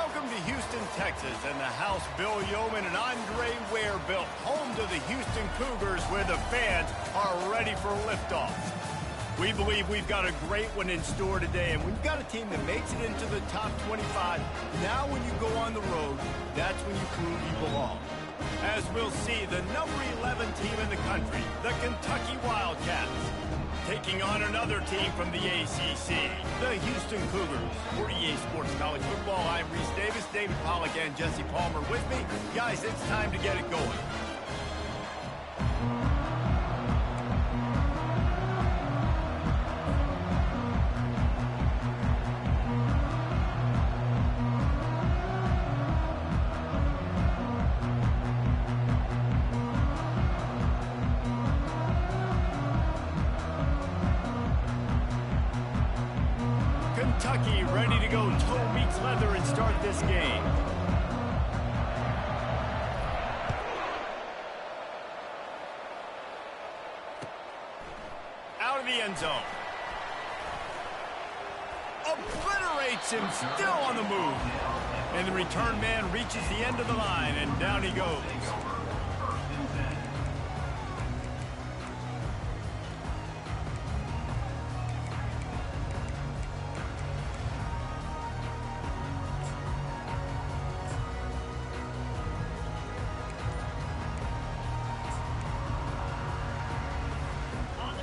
Welcome to Houston, Texas, and the house Bill Yeoman and Andre Ware built, home to the Houston Cougars, where the fans are ready for liftoff. We believe we've got a great one in store today, and we've got a team that makes it into the top 25. Now when you go on the road, that's when you prove you belong. As we'll see, the number 11 team in the country, the Kentucky Wildcats, taking on another team from the ACC, the Houston Cougars. For EA Sports College Football, I'm Reese Davis, David Pollack, and Jesse Palmer with me. Guys, it's time to get it going. Kentucky ready to go toe meets leather and start this game. Out of the end zone. Obliterates him, still on the move. And the return man reaches the end of the line, and down he goes.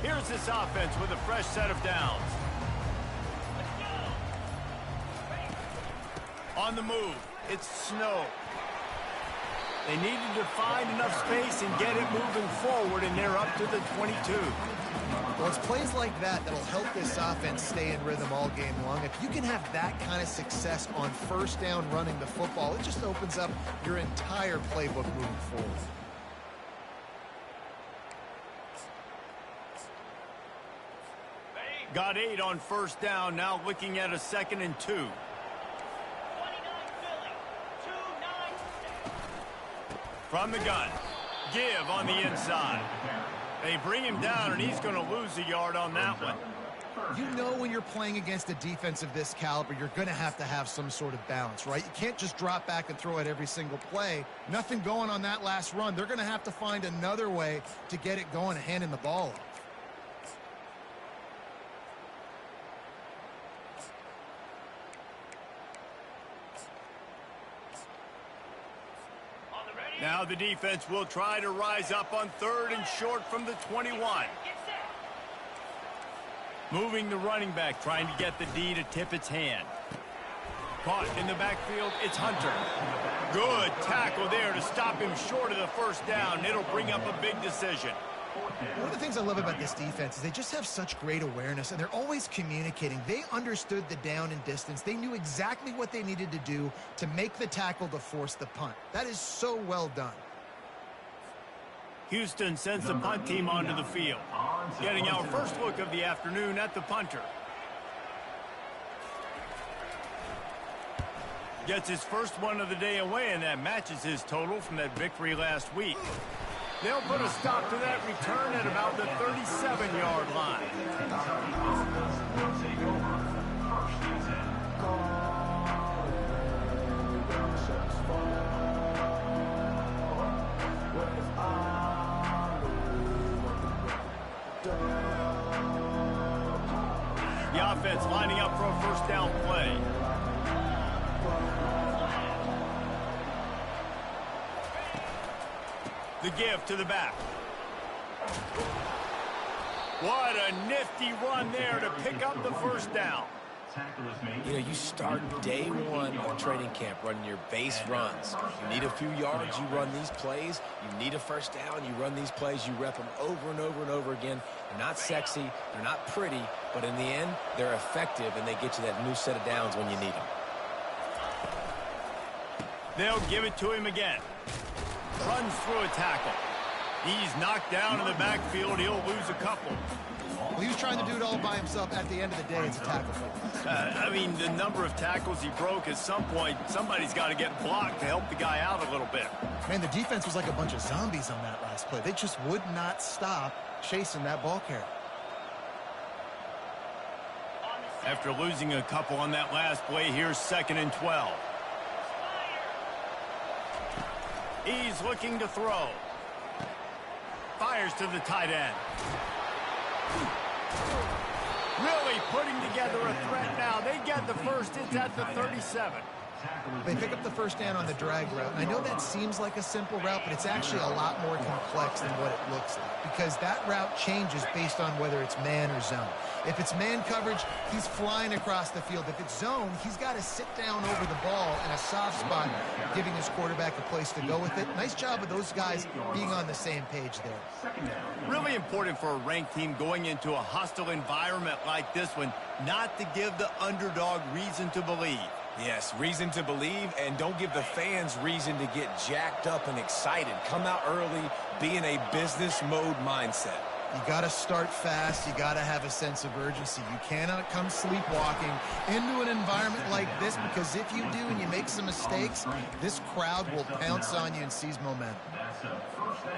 Here's this offense with a fresh set of downs. On the move, it's Snow. They needed to find enough space and get it moving forward, and they're up to the 22. Well, it's plays like that that'll help this offense stay in rhythm all game long. If you can have that kind of success on first down running the football, it just opens up your entire playbook moving forward. Got 8 on first down, now looking at a 2nd and 2. From the gun, give on the inside. They bring him down, and he's going to lose a yard on that one. You know when you're playing against a defense of this caliber, you're going to have some sort of balance, right? You can't just drop back and throw it every single play. Nothing going on that last run. They're going to have to find another way to get it going and handing the ball off. Now the defense will try to rise up on 3rd and short from the 21. Moving the running back, trying to get the D to tip its hand. Caught in the backfield, it's Hunter. Good tackle there to stop him short of the first down. It'll bring up a big decision. One of the things I love about this defense is they just have such great awareness, and they're always communicating. They understood the down and distance. They knew exactly what they needed to do to make the tackle to force the punt. That is so well done. Houston sends the punt team onto the field. Getting our first look of the afternoon at the punter. Gets his first one of the day away, and that matches his total from that victory last week. They'll put a stop to that return at about the 37-yard line. The offense lining up for a first down play. The give to the back. What a nifty run there to pick up the first down. You know, you start day one of training camp running your base runs. You need a few yards, you run these plays. You need a first down, you run these plays. You rep them over and over and over again. They're not sexy, they're not pretty, but in the end, they're effective, and they get you that new set of downs when you need them. They'll give it to him again. Runs through a tackle. He's knocked down in the backfield. He'll lose a couple. Well, he was trying to do it all by himself. At the end of the day, it's a tackle for him. I mean, the number of tackles he broke, at some point, somebody's got to get blocked to help the guy out a little bit. Man, the defense was like a bunch of zombies on that last play. They just would not stop chasing that ball carrier. After losing a couple on that last play, here's 2nd and 12. He's looking to throw. Fires to the tight end. Really putting together a threat now. They get the first. It's at the 37. They pick up the first down on the drag route. I know that seems like a simple route, but it's actually a lot more complex than what it looks like, because that route changes based on whether it's man or zone. If it's man coverage, he's flying across the field. If it's zone, he's got to sit down over the ball in a soft spot, giving his quarterback a place to go with it. Nice job of those guys being on the same page there. Really important for a ranked team going into a hostile environment like this one, not to give the underdog reason to believe. Yes, reason to believe, and don't give the fans reason to get jacked up and excited. Come out early, be in a business mode mindset. You got to start fast. You got to have a sense of urgency. You cannot come sleepwalking into an environment like this, because if you do and you make some mistakes, this crowd will pounce on you and seize momentum.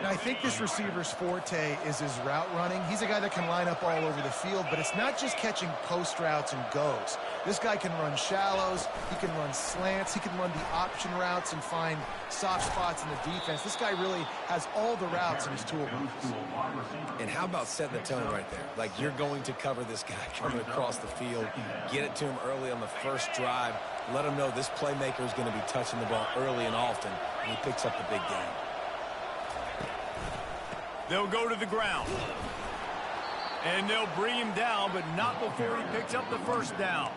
Now, I think this receiver's forte is his route running. He's a guy that can line up all over the field, but it's not just catching post routes and goes. This guy can run shallows, he can run slants, he can run the option routes and find soft spots in the defense. This guy really has all the routes in his toolbox. And how about setting the tone right there? Like, you're going to cover this guy coming across the field, get it to him early on the first drive, let him know this playmaker is going to be touching the ball early and often, and he picks up the big game. They'll go to the ground. And they'll bring him down, but not before he picks up the first down.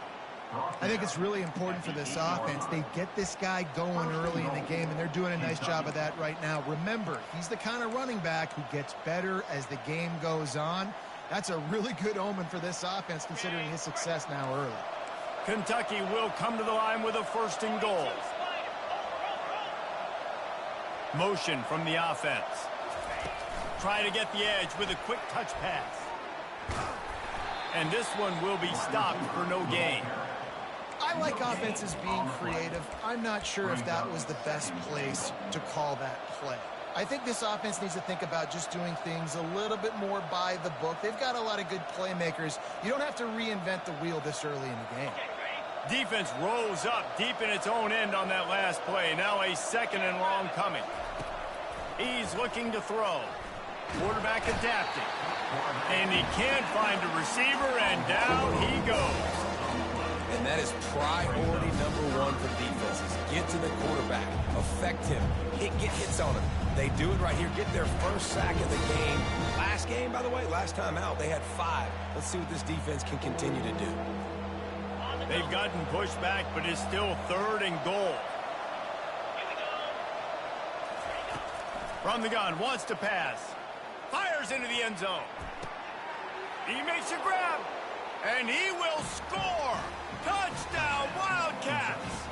I think it's really important for this offense. They get this guy going early in the game, and they're doing a nice job of that right now. Remember, he's the kind of running back who gets better as the game goes on. That's a really good omen for this offense, considering his success now early. Kentucky will come to the line with a first and goal. Motion from the offense. Try to get the edge with a quick touch pass. And this one will be stopped for no gain. I like offenses being creative. I'm not sure if that was the best place to call that play. I think this offense needs to think about just doing things a little bit more by the book. They've got a lot of good playmakers. You don't have to reinvent the wheel this early in the game. Defense rolls up deep in its own end on that last play. Now a second and long coming. He's looking to throw. Quarterback adapting. And he can't find a receiver, and down he goes. And that is priority number one for defenses. Get to the quarterback. Affect him. Get hits on him. They do it right here. Get their first sack of the game. Last game, by the way, last time out, they had 5. Let's see what this defense can continue to do. They've gotten pushed back, but it's still third and goal. From the gun, wants to pass. Fires into the end zone. He makes a grab, and he will score. Touchdown, Wildcats.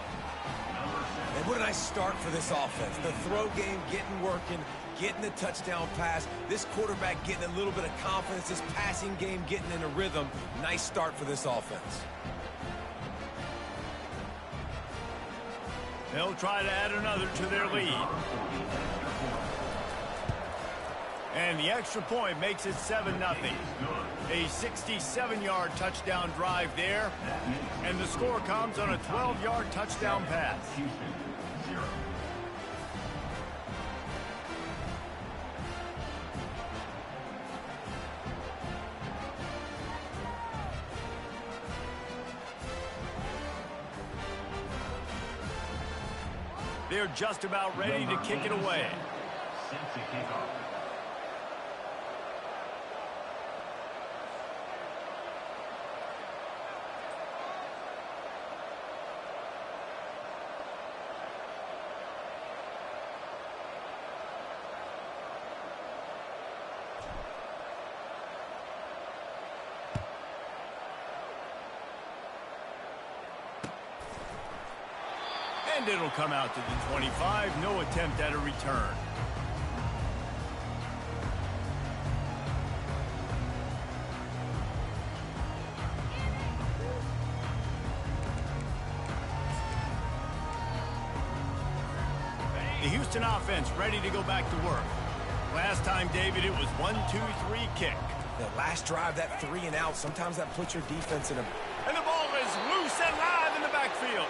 And what a nice start for this offense. The throw game getting working, getting the touchdown pass. This quarterback getting a little bit of confidence. This passing game getting in a rhythm. Nice start for this offense. They'll try to add another to their lead. And the extra point makes it 7-0. A 67-yard touchdown drive there. And the score comes on a 12-yard touchdown pass. They're just about ready to kick it away. And it'll come out to the 25. No attempt at a return. The Houston offense ready to go back to work. Last time, David, it was 1-2-3 kick. The last drive, that 3 and out, sometimes that puts your defense in a... And the ball is loose and live in the backfield.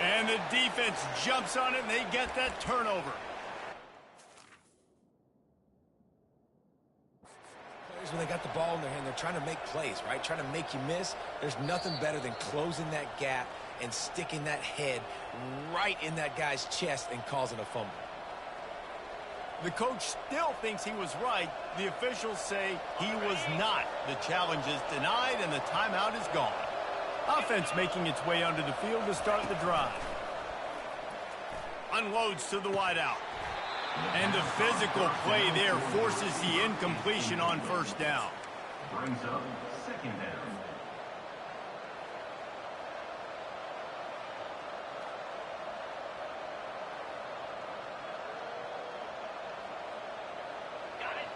And the defense jumps on it, and they get that turnover. Because when they got the ball in their hand, they're trying to make plays, right? Trying to make you miss. There's nothing better than closing that gap and sticking that head right in that guy's chest and causing a fumble. The coach still thinks he was right. The officials say he was not. The challenge is denied, and the timeout is gone. Offense making its way onto the field to start the drive. Unloads to the wideout. And the physical play there forces the incompletion on first down. Brings up second down.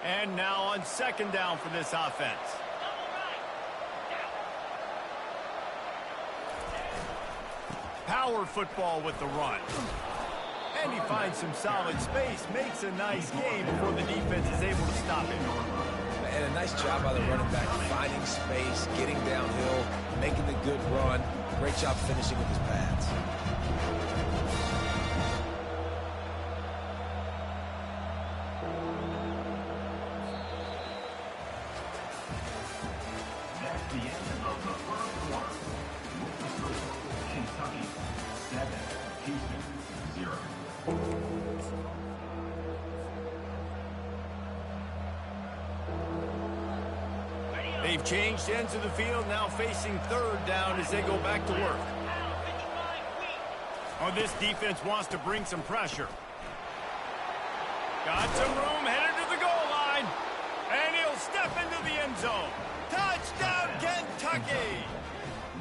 And now on second down for this offense. Power football with the run. And he finds some solid space, makes a nice game before the defense is able to stop him. And a nice job by the running back, finding space, getting downhill, making the good run. Great job finishing with his pads. That's the end of the first quarter. Kentucky 7, Houston 0. They've changed ends of the field, now facing third down as they go back to work. Oh, this defense wants to bring some pressure. Got some room, headed to the goal line. And he'll step into the end zone. Touchdown, Kentucky!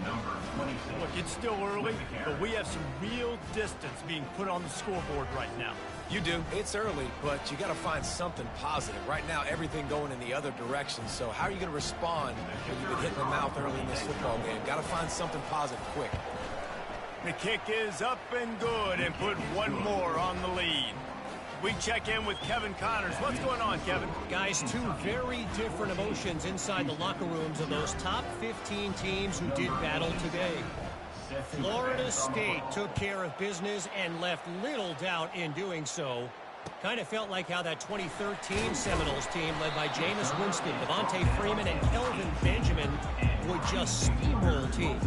Number 26. Look, it's still early, but we have some real distance being put on the scoreboard right now. You do. It's early, but you got to find something positive. Right now, everything going in the other direction. So how are you going to respond when you've been hit in the mouth early in this football game? Got to find something positive quick. The kick is up and good and put one more on the lead. We check in with Kevin Connors. What's going on, Kevin? Guys, two very different emotions inside the locker rooms of those top 15 teams who did battle today. Florida State took care of business and left little doubt in doing so. Kind of felt like how that 2013 Seminoles team led by Jameis Winston, Devontae Freeman, and Kelvin Benjamin would just steamroll teams.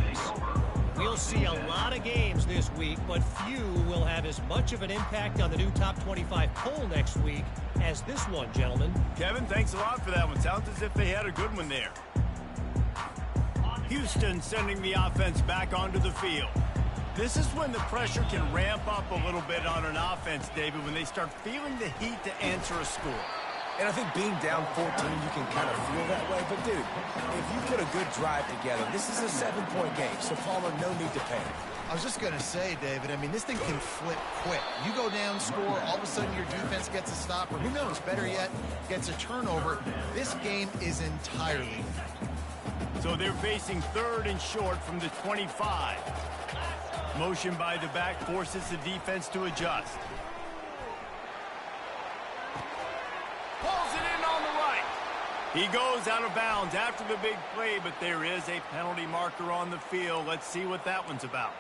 We'll see a lot of games this week, but few will have as much of an impact on the new top 25 poll next week as this one, gentlemen. Kevin, thanks a lot for that one. Sounds as if they had a good one there. Houston sending the offense back onto the field. This is when the pressure can ramp up a little bit on an offense, David, when they start feeling the heat to answer a score. And I think being down 14, you can kind of feel that way. But, dude, if you put a good drive together, this is a 7-point game, so Palmer, no need to panic. I was just going to say, David, I mean, this thing can flip quick. You go down, score, all of a sudden your defense gets a stop, or who knows, better yet, gets a turnover. This game is entirely. So they're facing third and short from the 25. Motion by the back forces the defense to adjust. Pulls it in on the right. He goes out of bounds after the big play, but there is a penalty marker on the field. Let's see what that one's about.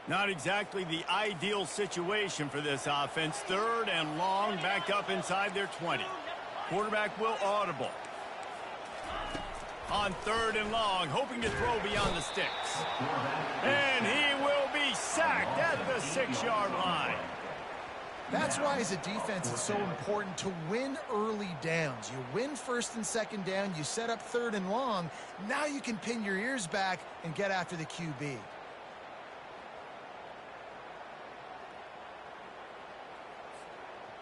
Not exactly the ideal situation for this offense. Third and long, back up inside their 20. Quarterback will audible. On third and long, hoping to throw beyond the sticks. And he will be sacked at the 6-yard line. That's why, as a defense, it's so important to win early downs. You win first and second down, you set up third and long. Now you can pin your ears back and get after the QB.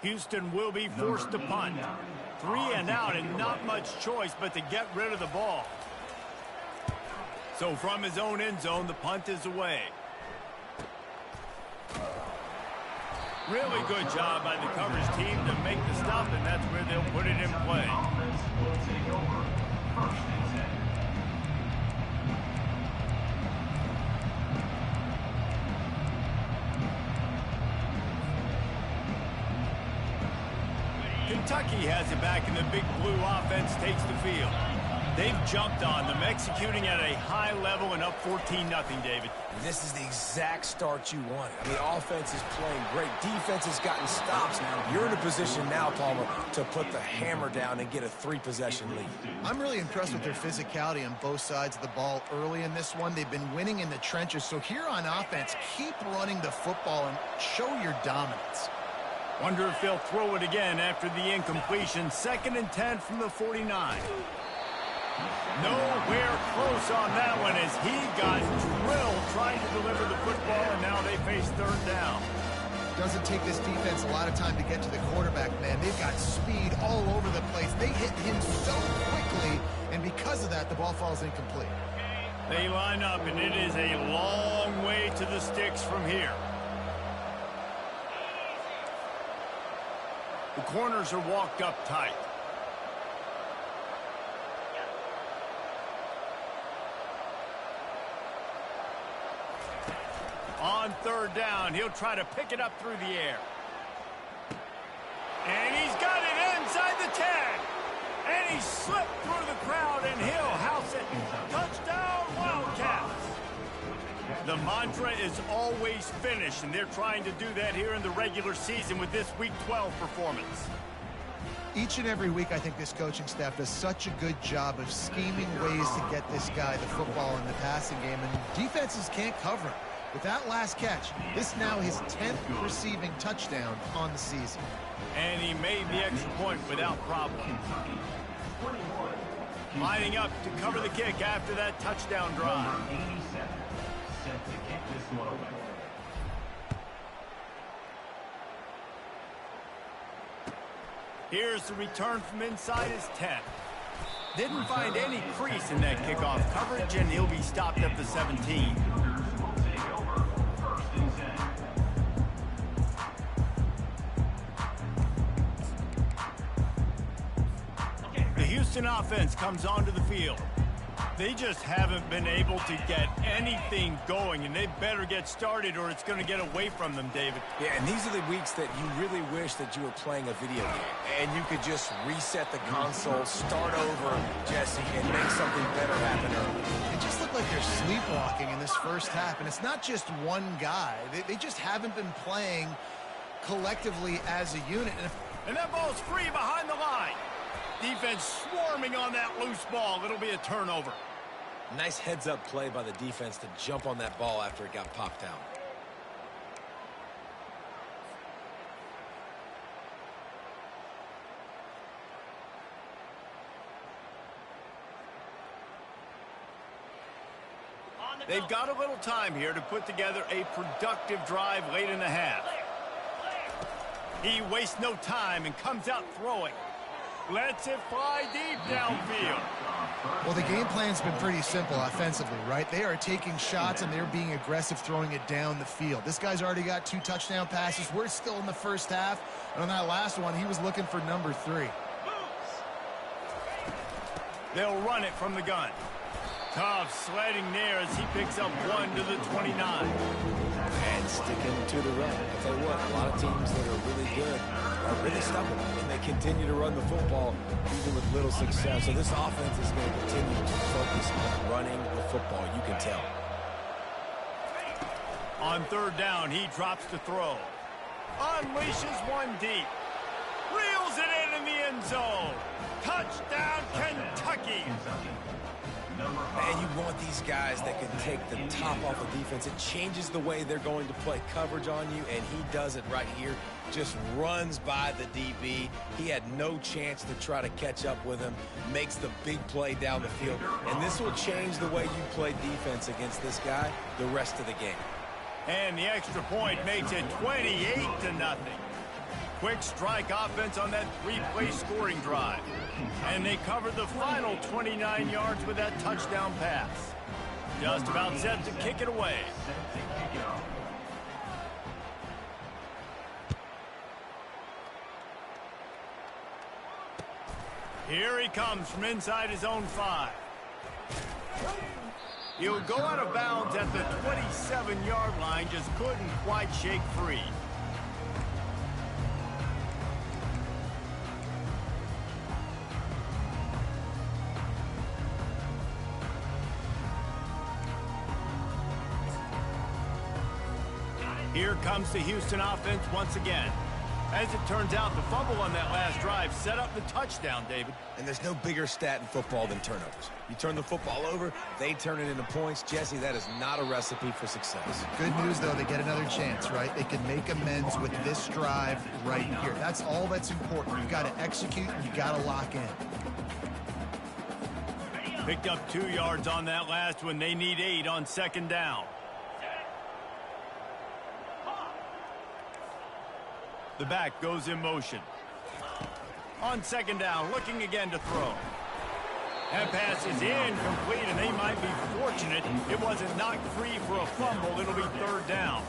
Houston will be forced to punt. 3 and out and not much choice but to get rid of the ball. So from his own end zone, the punt is away. Really good job by the coverage team to make the stop, and that's where they'll put it in play. Offense will take over. First and 10. Kentucky has it back, and the big blue offense takes the field. They've jumped on them, executing at a high level and up 14-0, David. This is the exact start you want. I mean, offense is playing great. Defense has gotten stops. You're in a position now, Palmer, to put the hammer down and get a 3-possession lead. I'm really impressed with their physicality on both sides of the ball early in this one. They've been winning in the trenches. So here on offense, keep running the football and show your dominance. Wonder if they'll throw it again after the incompletion. 2nd and 10 from the 49. Nowhere close on that one as he got drilled trying to deliver the football, and now they face 3rd down. Doesn't take this defense a lot of time to get to the quarterback, man. They've got speed all over the place. They hit him so quickly, and because of that, the ball falls incomplete. They line up, and it is a long way to the sticks from here. The corners are walked up tight. On 3rd down, he'll try to pick it up through the air. And he's got it inside the 10. And he slipped through the crowd, and he'll house it. Touchdown, Wildcats. The mantra is always finish, and they're trying to do that here in the regular season with this Week 12 performance. Each and every week, I think this coaching staff does such a good job of scheming ways to get this guy the football in the passing game, and defenses can't cover him. With that last catch, this is now his 10th receiving touchdown on the season. And he made the extra point without problem. Lining up to cover the kick after that touchdown drive. Set to kick this one away. Here's the return from inside his 10. Didn't find any crease in that kickoff coverage, and he'll be stopped at the 17. The Houston offense comes onto the field. They just haven't been able to get anything going, and they better get started or it's going to get away from them, David. Yeah, and these are the weeks that you really wish that you were playing a video game and you could just reset the console, start over, Jesse, and make something better happen early. It just looked like they're sleepwalking in this first half, and it's not just one guy. They just haven't been playing collectively as a unit. And that ball's free behind the line. Defense swarming on that loose ball. It'll be a turnover. Nice heads-up play by the defense to jump on that ball after it got popped out. They've got a little time here to put together a productive drive late in the half. He wastes no time and comes out throwing. Lets it fly deep downfield. Well, the game plan's been pretty simple offensively, right? They are taking shots and they're being aggressive throwing it down the field. This guy's already got 2 touchdown passes. We're still in the first half. And on that last one, he was looking for number 3. They'll run it from the gun. Tough sledding there as he picks up 1 to the 29. And sticking to the run. I'll tell you what, a lot of teams that are really good are really stubborn, and they continue to run the football even with little success. So this offense is going to continue to focus on running the football. You can tell. On 3rd down, he drops to throw. Unleashes one deep. Reels it in the end zone. Touchdown, Kentucky. And you want these guys that can take the top off of defense. It changes the way they're going to play coverage on you, and he does it right here. Just runs by the DB. He had no chance to try to catch up with him. Makes the big play down the field. And this will change the way you play defense against this guy the rest of the game. And the extra point makes it 28-0. Quick strike offense on that 3-play scoring drive. And they covered the final 29 yards with that touchdown pass. Just about set to kick it away. Here he comes from inside his own 5. He'll go out of bounds at the 27-yard line, just couldn't quite shake free. Here comes the Houston offense once again. As it turns out, the fumble on that last drive set up the touchdown, David. And there's no bigger stat in football than turnovers. You turn the football over, they turn it into points. Jesse, that is not a recipe for success. Good news, though, they get another chance, right? They can make amends with this drive right here. That's all that's important. You've got to execute, and you've got to lock in. Picked up 2 yards on that last one. They need 8 on second down. The back goes in motion. On second down, looking again to throw. That pass is incomplete, and they might be fortunate it wasn't knocked free for a fumble. It'll be third down.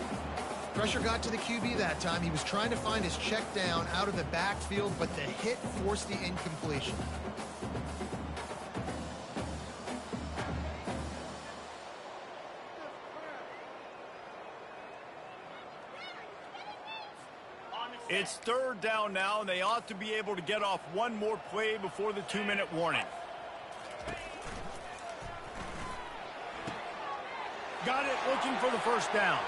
Pressure got to the QB that time. He was trying to find his check down out of the backfield, but the hit forced the incompletion. It's third down now, and they ought to be able to get off one more play before the 2-minute warning. Got it, looking for the first down.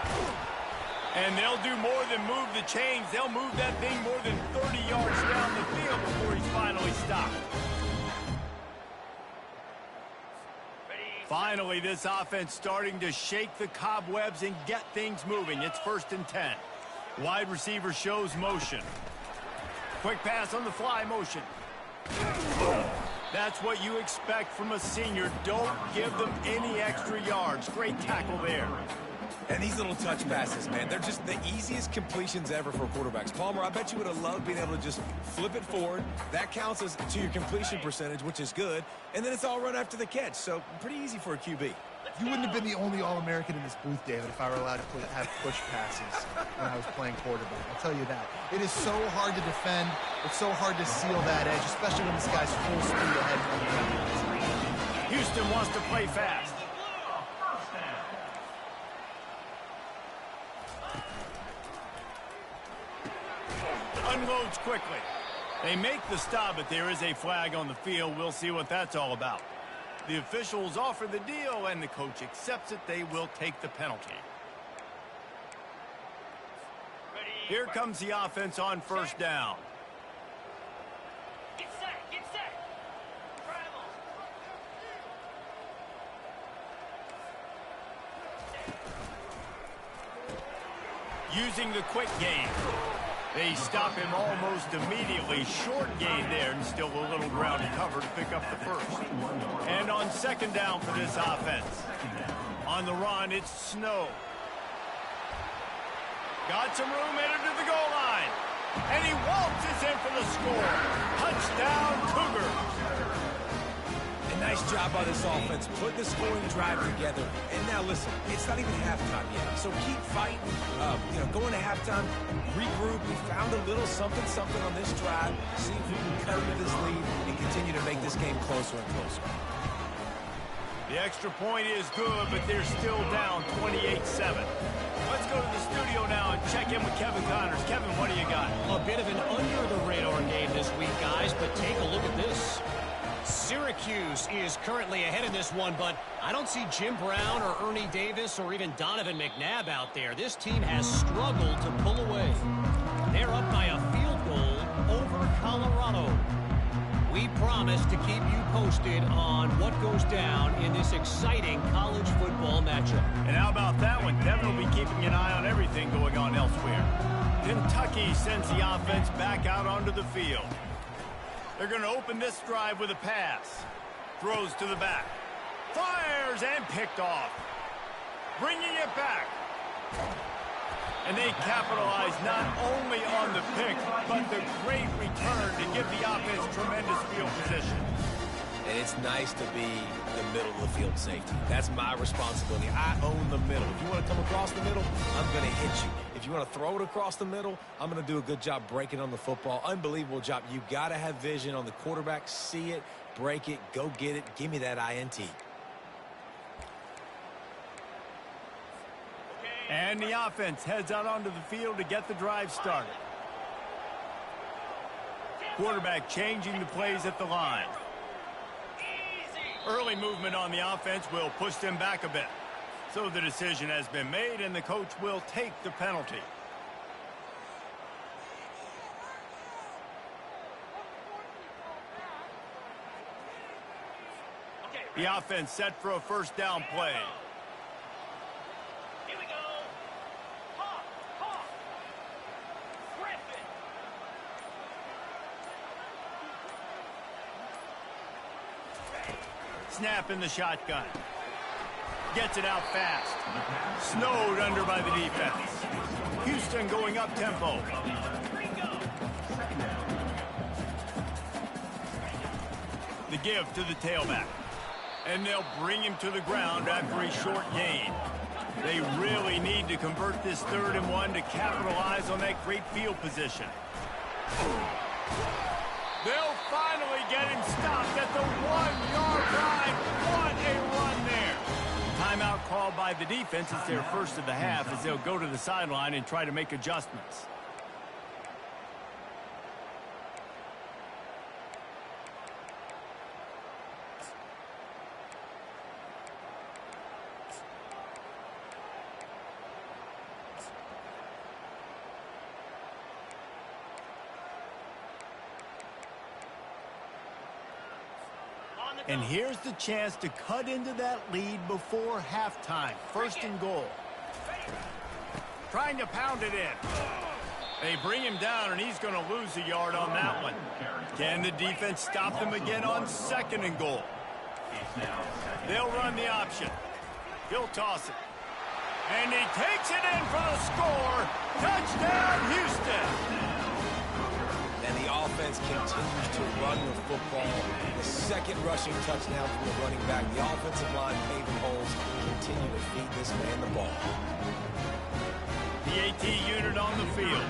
And they'll do more than move the chains. They'll move that thing more than 30 yards down the field before he's finally stopped. Finally, this offense starting to shake the cobwebs and get things moving. It's 1st and 10. Wide receiver shows motion. Quick pass on the fly motion. That's what you expect from a senior. Don't give them any extra yards. Great tackle there. And these little touch passes, man, they're just the easiest completions ever for quarterbacks. Palmer, I bet you would have loved being able to just flip it forward. That counts as to your completion percentage, which is good. And then it's all run after the catch. So pretty easy for a QB. You wouldn't have been the only All-American in this booth, David, if I were allowed to have push passes when I was playing quarterback. I'll tell you that. It is so hard to defend. It's so hard to seal that edge, especially when this guy's full speed ahead from the Houston wants to play fast. Unloads quickly. They make the stop, but there is a flag on the field. We'll see what that's all about. The officials offer the deal, and the coach accepts it. They will take the penalty. Here comes the offense on first down. Get set, get set. Travel. Using the quick game. They stop him almost immediately. Short gain there, and still a little ground to cover to pick up the first. And on second down for this offense. On the run, it's Snow. Got some room, headed to the goal line. And he waltzes in for the score. Touchdown, Cougars. A nice job by this offense, put the scoring drive together. And now listen, it's not even halftime yet, so keep fighting. Going to halftime, regroup. We found a little something on this drive. See if we can cut into this lead and continue to make this game closer and closer. The extra point is good, but they're still down 28-7. Let's go to the studio now and check in with Kevin Connors. Kevin, what do you got? A bit of an under-the-radar game this week, guys, but take a look at this. Syracuse is currently ahead in this one, but I don't see Jim Brown or Ernie Davis or even Donovan McNabb out there. This team has struggled to pull away. They're up by a field goal over Colorado. We promise to keep you posted on what goes down in this exciting college football matchup. And how about that one? Kevin will be keeping an eye on everything going on elsewhere. Kentucky sends the offense back out onto the field. They're going to open this drive with a pass. Throws to the back. Fires and picked off. Bringing it back. And they capitalize not only on the pick, but the great return to give the offense tremendous field position. And it's nice to be the middle of the field safety. That's my responsibility. I own the middle. If you want to come across the middle, I'm going to hit you. If you want to throw it across the middle, I'm going to do a good job breaking on the football. Unbelievable job. You got to have vision on the quarterback. See it, break it, go get it. Give me that INT. And the offense heads out onto the field to get the drive started. Quarterback changing the plays at the line. Early movement on the offense will push them back a bit. So the decision has been made, and the coach will take the penalty. The offense set for a first down play. Here we go. Hawk, Hawk. Griffin. Snap in the shotgun. Gets it out fast. Snowed under by the defense. Houston going up tempo. The give to the tailback. And they'll bring him to the ground after a short gain. They really need to convert this 3rd and 1 to capitalize on that great field position. They'll finally get him stopped at the 1-yard line. What a run there. Timeout called by the defense. It's their first of the half as they'll go to the sideline and try to make adjustments. And here's the chance to cut into that lead before halftime. 1st and goal. Trying to pound it in. They bring him down, and he's going to lose a yard on that one. Can the defense stop them again on 2nd and goal? They'll run the option. He'll toss it. And he takes it in for the score. Touchdown, Houston. And the offense continues to run the football. The 2nd rushing touchdown from the running back. The offensive line paving holes. Continue to feed this man the ball. The AT unit on the field.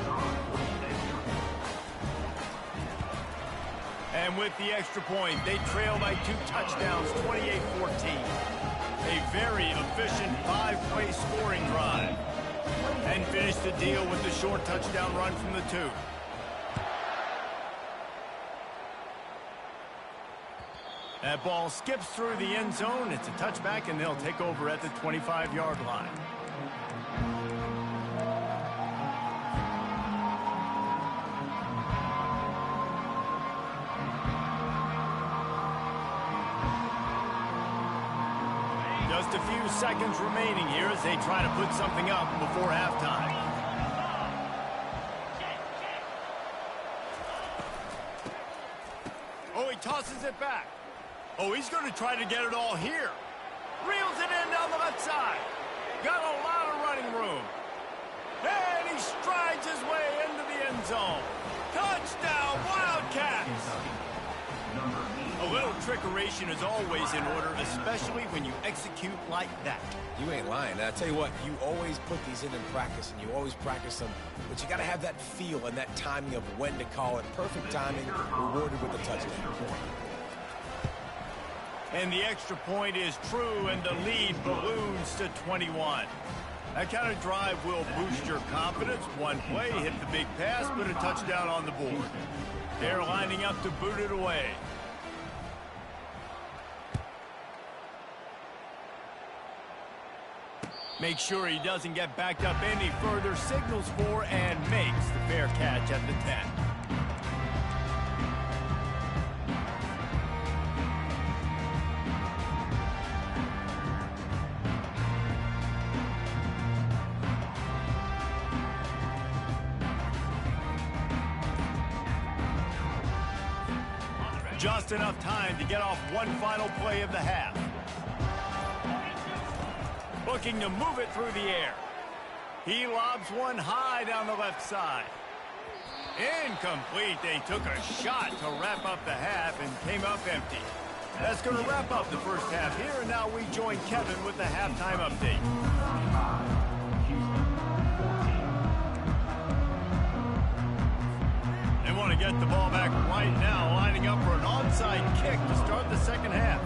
And with the extra point, they trail by 2 touchdowns, 28-14. A very efficient 5-play scoring drive. And finish the deal with the short touchdown run from the 2. That ball skips through the end zone. It's a touchback, and they'll take over at the 25-yard line. Just a few seconds remaining here as they try to put something up before halftime. Oh, he tosses it back. Oh, he's going to try to get it all here. Reels it in down the left side. Got a lot of running room. And he strides his way into the end zone. Touchdown, Wildcats! A little trickeration is always in order, especially when you execute like that. You ain't lying. I tell you what, you always put these in practice, and you always practice them. But you got to have that feel and that timing of when to call it. Perfect timing, rewarded with a touchdown. And the extra point is true, and the lead balloons to 21. That kind of drive will boost your confidence. One play, hit the big pass, but a touchdown on the board. They're lining up to boot it away. Make sure he doesn't get backed up any further, signals for and makes the fair catch at the 10. Just enough time to get off one final play of the half. Looking to move it through the air. He lobs one high down the left side. Incomplete. They took a shot to wrap up the half and came up empty. That's going to wrap up the first half here, and now we join Kevin with the halftime update. They want to get the ball back right now, lining up for an onside kick to start the second half.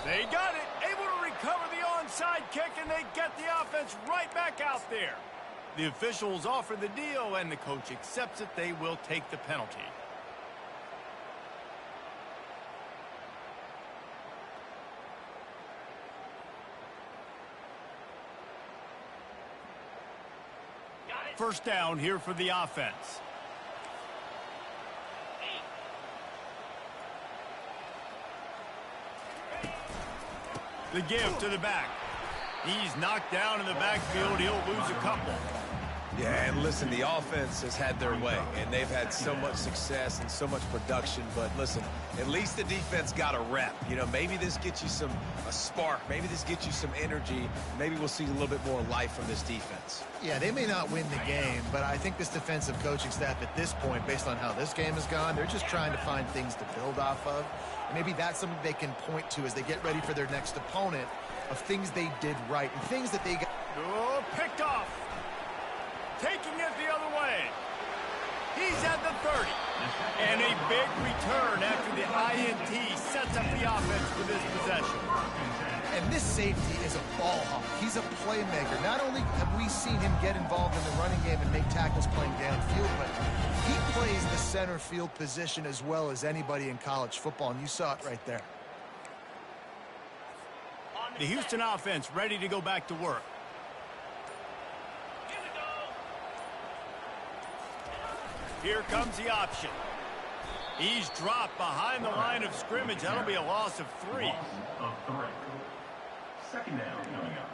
They got it, able to recover the onside kick, and they get the offense right back out there. The officials offer the deal, and the coach accepts it. They will take the penalty. First down here for the offense. The give to the back. He's knocked down in the backfield. He'll lose a couple. Yeah, and listen, the offense has had their way, and they've had so much success and so much production. But listen, at least the defense got a rep. You know, maybe this gets you a spark. Maybe this gets you some energy. Maybe we'll see a little bit more life from this defense. Yeah, they may not win the game, but I think this defensive coaching staff at this point, based on how this game has gone, they're just trying to find things to build off of. And maybe that's something they can point to as they get ready for their next opponent, of things they did right and things that they got. Oh, picked off. Taking it the other way. He's at the 30. And a big return after the INT sets up the offense for this possession. And this safety is a ball hawk. He's a playmaker. Not only have we seen him get involved in the running game and make tackles playing downfield, but he plays the center field position as well as anybody in college football, and you saw it right there. The Houston offense ready to go back to work. Here comes the option. He's dropped behind the line of scrimmage. That'll be a loss of 3. Loss of 3. Second down coming up.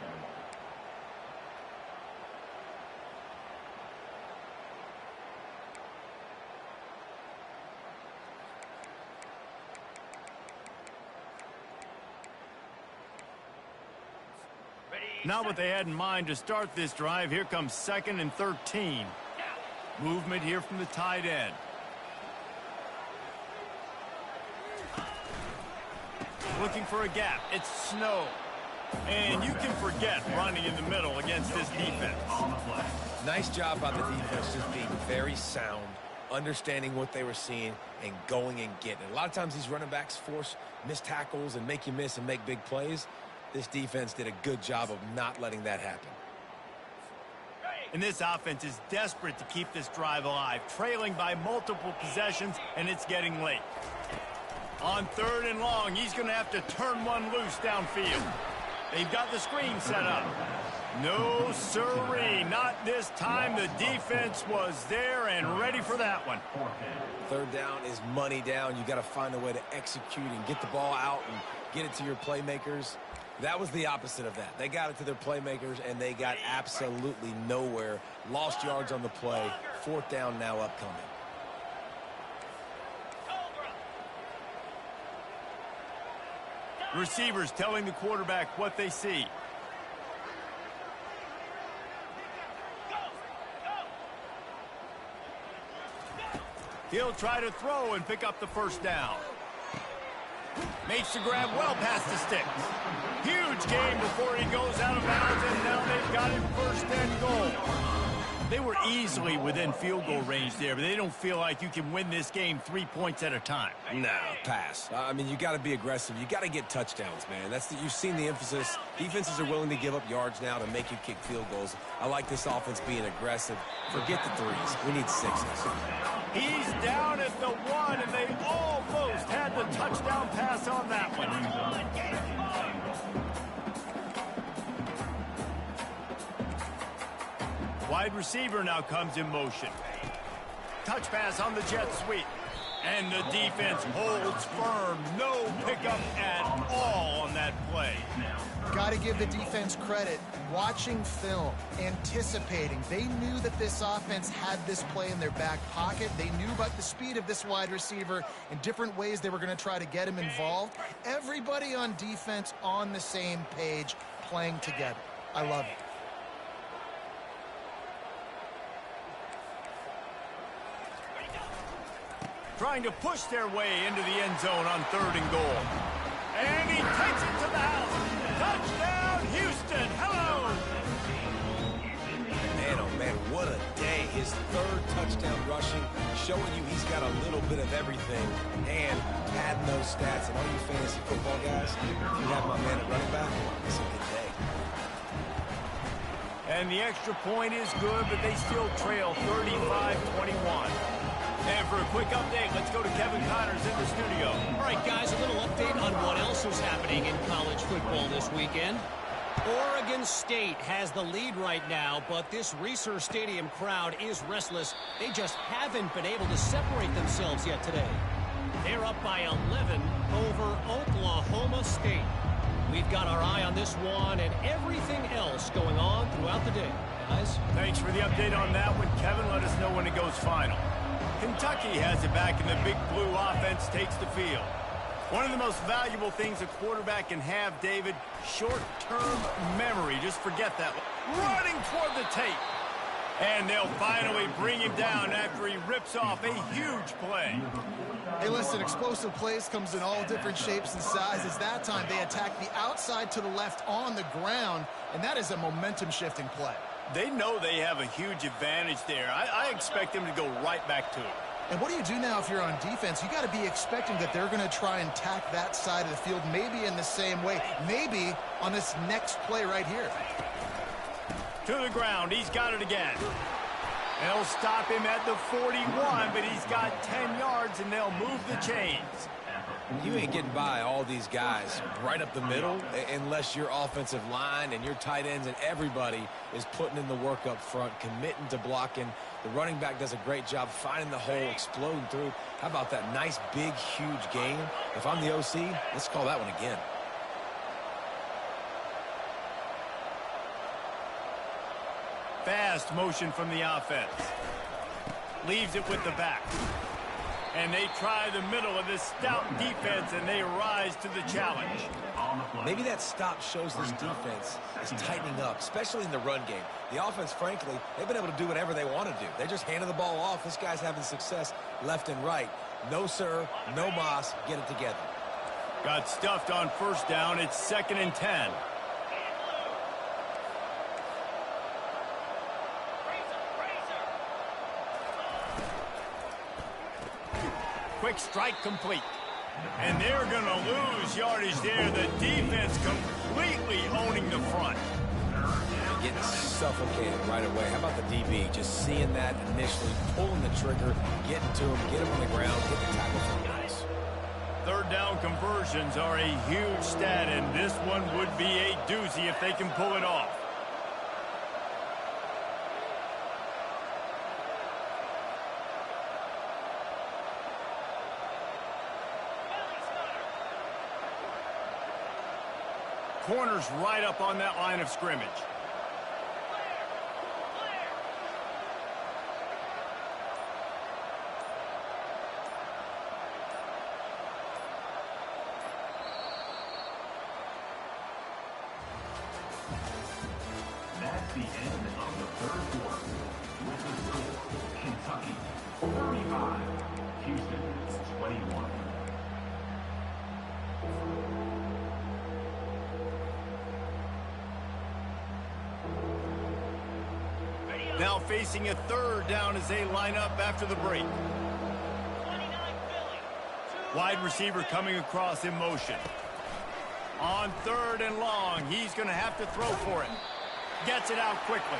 Not what they had in mind to start this drive. Here comes 2nd and 13. Movement here from the tight end. Looking for a gap. It's Snow. And you can forget running in the middle against this defense. Nice job by the defense just being very sound, understanding what they were seeing, and going and getting it. A lot of times these running backs force missed tackles and make you miss and make big plays. This defense did a good job of not letting that happen. And this offense is desperate to keep this drive alive, trailing by multiple possessions, and it's getting late. On 3rd and long, he's going to have to turn one loose downfield. They've got the screen set up. No sirree, not this time. The defense was there and ready for that one. 3rd down is money down. You got to find a way to execute and get the ball out and get it to your playmakers. That was the opposite of that. They got it to their playmakers, and they got absolutely nowhere. Lost yards on the play. 4th down now upcoming. Receivers telling the quarterback what they see. He'll try to throw and pick up the 1st down. Makes the grab well past the sticks. Huge gain before he goes out of bounds, and now they've got him 1st and goal. They were easily within field goal range there, but they don't feel like you can win this game 3 points at a time. No, pass. I mean, you got to be aggressive. You got to get touchdowns, man. You've seen the emphasis. Defenses are willing to give up yards now to make you kick field goals. I like this offense being aggressive. Forget the 3s. We need 6s. He's down at the 1, and they almost had the touchdown pass on that one. Wide receiver now comes in motion. Touch pass on the jet sweep. And the defense holds firm. No pickup at all on that play. Got to give the defense credit. Watching film, anticipating. They knew that this offense had this play in their back pocket. They knew about the speed of this wide receiver and different ways they were going to try to get him involved. Everybody on defense on the same page, playing together. I love it. Trying to push their way into the end zone on 3rd and goal. And he takes it to the house. Touchdown, Houston. Hello. Man, oh man, what a day. His 3rd touchdown rushing, showing you he's got a little bit of everything. And padding those stats. And all you fantasy football guys, you have my man at running back. It's a good day. And the extra point is good, but they still trail 35-21. And for a quick update, let's go to Kevin Connors in the studio. All right, guys, a little update on what else is happening in college football this weekend. Oregon State has the lead right now, but this Reser Stadium crowd is restless. They just haven't been able to separate themselves yet today. They're up by 11 over Oklahoma State. We've got our eye on this one and everything else going on throughout the day. Guys? Thanks for the update on that one, Kevin. Let us know when it goes final. Kentucky has it back, and the Big Blue offense takes the field. One of the most valuable things a quarterback can have, David, short-term memory. Just forget that. Running toward the tape. And they'll finally bring him down after he rips off a huge play. Hey, listen, explosive plays comes in all different shapes and sizes. That time they attack the outside to the left on the ground, and that is a momentum-shifting play. They know they have a huge advantage there. I expect them to go right back to it. And what do you do now if you're on defense? You got to be expecting that they're going to try and tack that side of the field, maybe in the same way, maybe on this next play right here. To the ground. He's got it again. They'll stop him at the 41, but he's got 10 yards, and they'll move the chains. You ain't getting by all these guys right up the middle unless your offensive line and your tight ends and everybody is putting in the work up front, committing to blocking. The running back does a great job finding the hole, exploding through. How about that nice, big, huge gain? If I'm the OC, let's call that one again. Fast motion from the offense. Leaves it with the back. And they try the middle of this stout defense, and they rise to the challenge. Maybe that stop shows this defense is tightening up, especially in the run game. The offense, frankly, they've been able to do whatever they want to do. They just handed the ball off. This guy's having success left and right. No, sir. No mas. Get it together. Got stuffed on first down. It's 2nd and 10. Quick strike complete. And they're going to lose yardage there. The defense completely owning the front. They're getting suffocated right away. How about the DB? Just seeing that initially, pulling the trigger, getting to him, get him on the ground, get the tackle for him. Nice. Third down conversions are a huge stat, and this one would be a doozy if they can pull it off. Corners right up on that line of scrimmage. That's the end of the third quarter. With the score, Kentucky 35, Houston 21. Now facing a third down as they line up after the break. Wide receiver coming across in motion. On 3rd and long, he's going to have to throw for it. Gets it out quickly.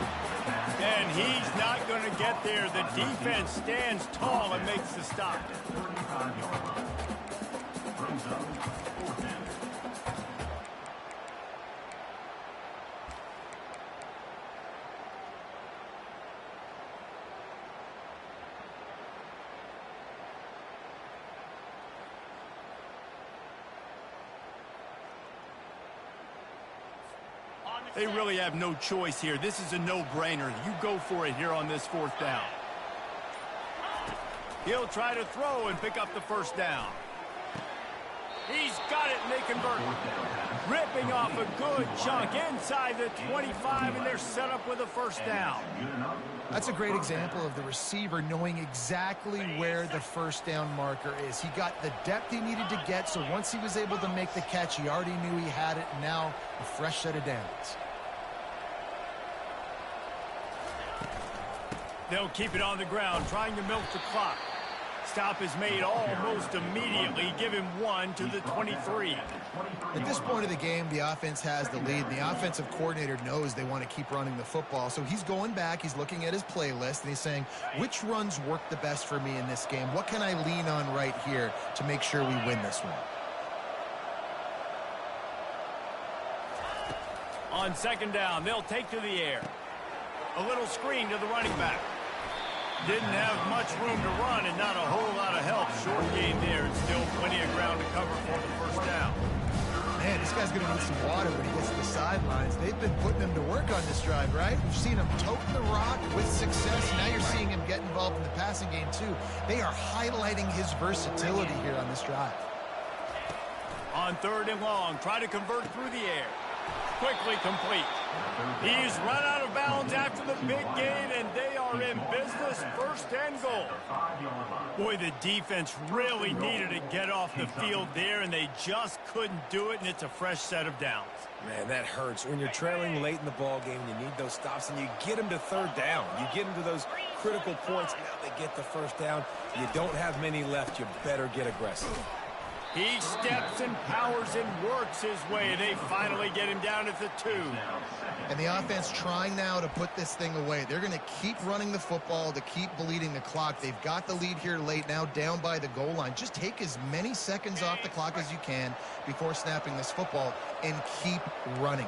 And he's not going to get there. The defense stands tall and makes the stop. They really have no choice here. This is a no-brainer. You go for it here on this 4th down. He'll try to throw and pick up the first down. He's got it, and they convert. Ripping off a good chunk inside the 25, and they're set up with a first down. That's a great example of the receiver knowing exactly where the first down marker is. He got the depth he needed to get, so once he was able to make the catch, he already knew he had it. Now a fresh set of downs. They'll keep it on the ground, trying to milk the clock. Stop is made almost immediately. Give him 1 to the 23. At this point of the game, the offense has the lead. The offensive coordinator knows they want to keep running the football. So he's going back, he's looking at his playlist, and he's saying, which runs work the best for me in this game? What can I lean on right here to make sure we win this one? On second down, they'll take to the air. A little screen to the running back. Didn't have much room to run and not a whole lot of help. Short gain there and still plenty of ground to cover for the first down. Man, this guy's going to need some water when he gets to the sidelines. They've been putting him to work on this drive, right? We've seen him toting the rock with success. Now you're seeing him get involved in the passing game, too. They are highlighting his versatility here on this drive. On third and long, try to convert through the air. Quickly complete. He's run out of bounds after the big gain, and they are in business, first and goal. Boy, the defense really needed to get off the field there, and they just couldn't do it, and it's a fresh set of downs. Man, that hurts. When you're trailing late in the ball game, you need those stops, and you get them to third down. You get them to those critical points. Now they get the first down. You don't have many left. You better get aggressive. He steps and powers and works his way. They finally get him down at the 2. And the offense trying now to put this thing away. They're going to keep running the football to keep bleeding the clock. They've got the lead here late, now down by the goal line. Just take as many seconds off the clock as you can before snapping this football and keep running.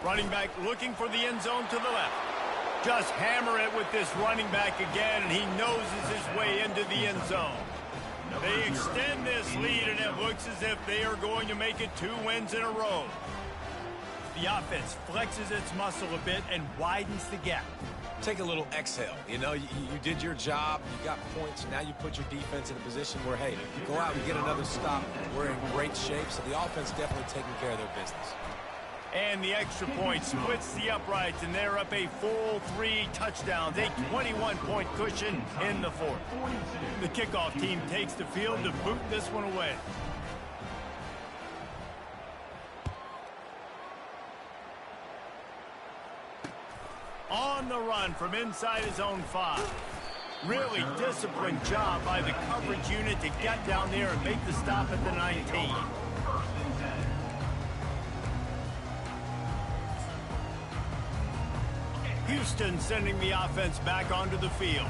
Running back looking for the end zone to the left. Just hammer it with this running back again, and he noses his way into the end zone. They extend this lead, and it looks as if they are going to make it 2 wins in a row. The offense flexes its muscle a bit and widens the gap. Take a little exhale. You know, you did your job. You got points. Now you put your defense in a position where, hey, go out and get another stop. We're in great shape, so the offense definitely taking care of their business. And the extra point splits the uprights, and they're up a full 3 touchdowns, a 21-point cushion in the 4th. The kickoff team takes the field to boot this one away. On the run from inside his own 5. Really disciplined job by the coverage unit to get down there and make the stop at the 19. Houston sending the offense back onto the field.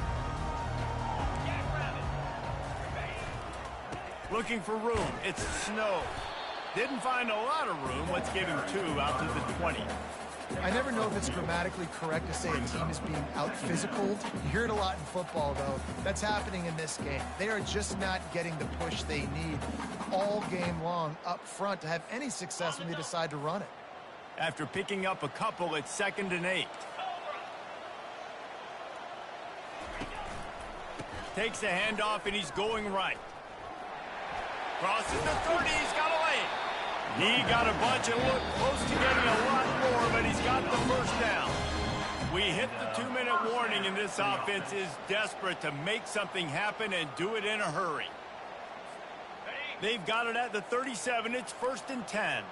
Looking for room. It's Snow. Didn't find a lot of room. Let's give him 2 out to the 20. I never know if it's grammatically correct to say a team is being out-physicaled. You hear it a lot in football, though. That's happening in this game. They are just not getting the push they need all game long up front to have any success when they decide to run it. After picking up a couple, it's 2nd and 8. Takes the handoff, and he's going right. Crosses the 30. He's got a lane. He got a bunch and looked close to getting a lot more, but he's got the first down. We hit the 2-minute warning, and this offense is desperate to make something happen and do it in a hurry. They've got it at the 37. It's 1st and 10.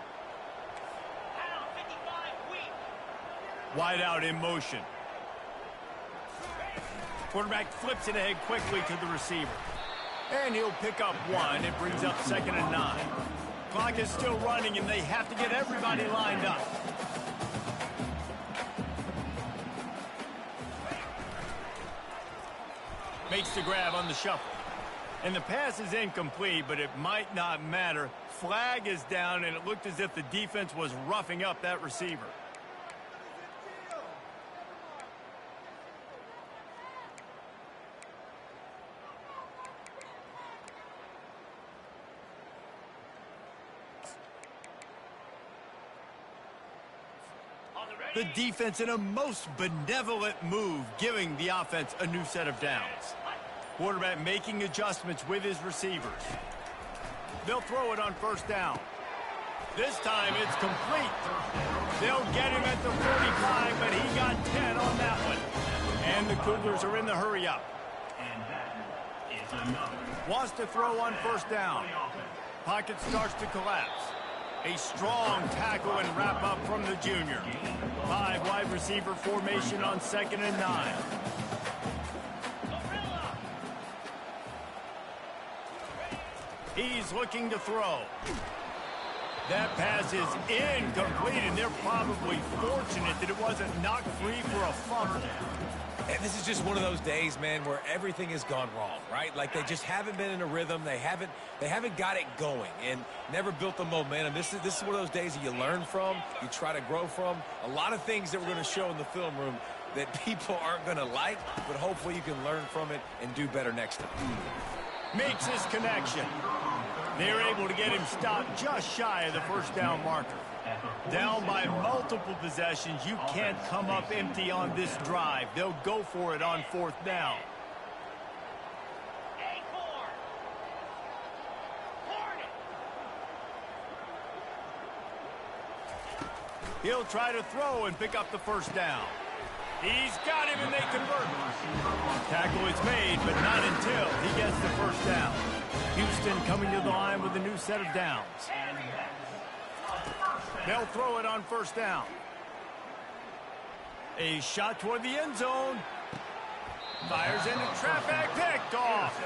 Wide out in motion. Quarterback flips it ahead quickly to the receiver. And he'll pick up 1. It brings up 2nd and 9. Clock is still running, and they have to get everybody lined up. Makes the grab on the shuffle. And the pass is incomplete, but it might not matter. Flag is down, and it looked as if the defense was roughing up that receiver. The defense in a most benevolent move, giving the offense a new set of downs. Quarterback making adjustments with his receivers. They'll throw it on 1st down. This time it's complete. They'll get him at the 45, but he got 10 on that one. And the Cougars are in the hurry up. Wants to throw on 1st down. Pocket starts to collapse. A strong tackle and wrap up from the junior. 5 wide receiver formation on 2nd and 9. He's looking to throw. That pass is incomplete, and they're probably fortunate that it wasn't knocked free for a fumble. And this is just one of those days, man, where everything has gone wrong, right? Like they just haven't been in a rhythm. They haven't got it going and never built the momentum. This is one of those days that you learn from, you try to grow from. A lot of things that we're going to show in the film room that people aren't going to like, but hopefully you can learn from it and do better next time. Makes his connection. They're able to get him stopped just shy of the first down marker. Down by multiple possessions, you can't come up empty on this drive. They'll go for it on fourth down. He'll try to throw and pick up the first down. He's got him, and they convert. Tackle is made, but not until he gets the first down. Houston coming to the line with a new set of downs. They'll throw it on first down. A shot toward the end zone. Fires into traffic, picked off.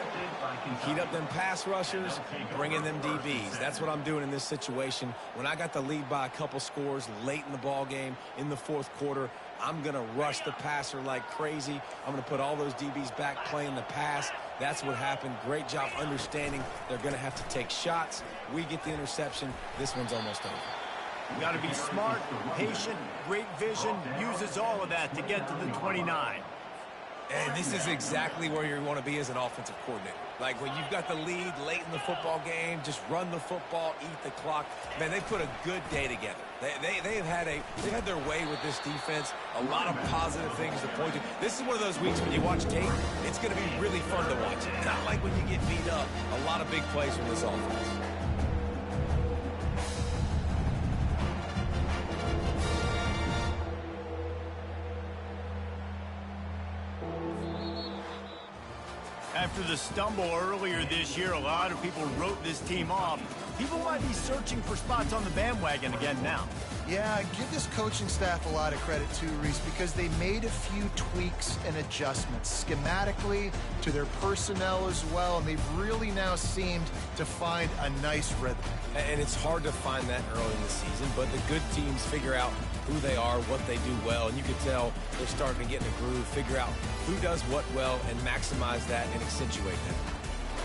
Heat up them pass rushers, bring in them DBs. That's what I'm doing in this situation. When I got the lead by a couple scores late in the ball game, in the fourth quarter, I'm going to rush the passer like crazy. I'm going to put all those DBs back playing the pass. That's what happened. Great job understanding they're going to have to take shots. We get the interception. This one's almost over. You got to be smart, patient, great vision. Uses all of that to get to the 29. And this is exactly where you want to be as an offensive coordinator. Like when you've got the lead late in the football game, just run the football, eat the clock. Man, they put a good day together. They've had their way with this defense. A lot of positive things to point to. This is one of those weeks when you watch tape, it's going to be really fun to watch. Not like when you get beat up. A lot of big plays from this offense. After the stumble earlier this year, a lot of people wrote this team off. People might be searching for spots on the bandwagon again now. Yeah, give this coaching staff a lot of credit too, Reese, because they made a few tweaks and adjustments schematically to their personnel as well, and they've really now seemed to find a nice rhythm. And it's hard to find that early in the season, but the good teams figure out who they are, what they do well, and you can tell they're starting to get in a groove, figure out who does what well, and maximize that and accentuate that.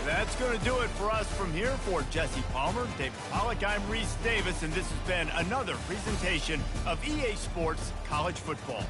That's going to do it for us from here. For Jesse Palmer, David Pollack, I'm Reese Davis, and this has been another presentation of EA Sports College Football.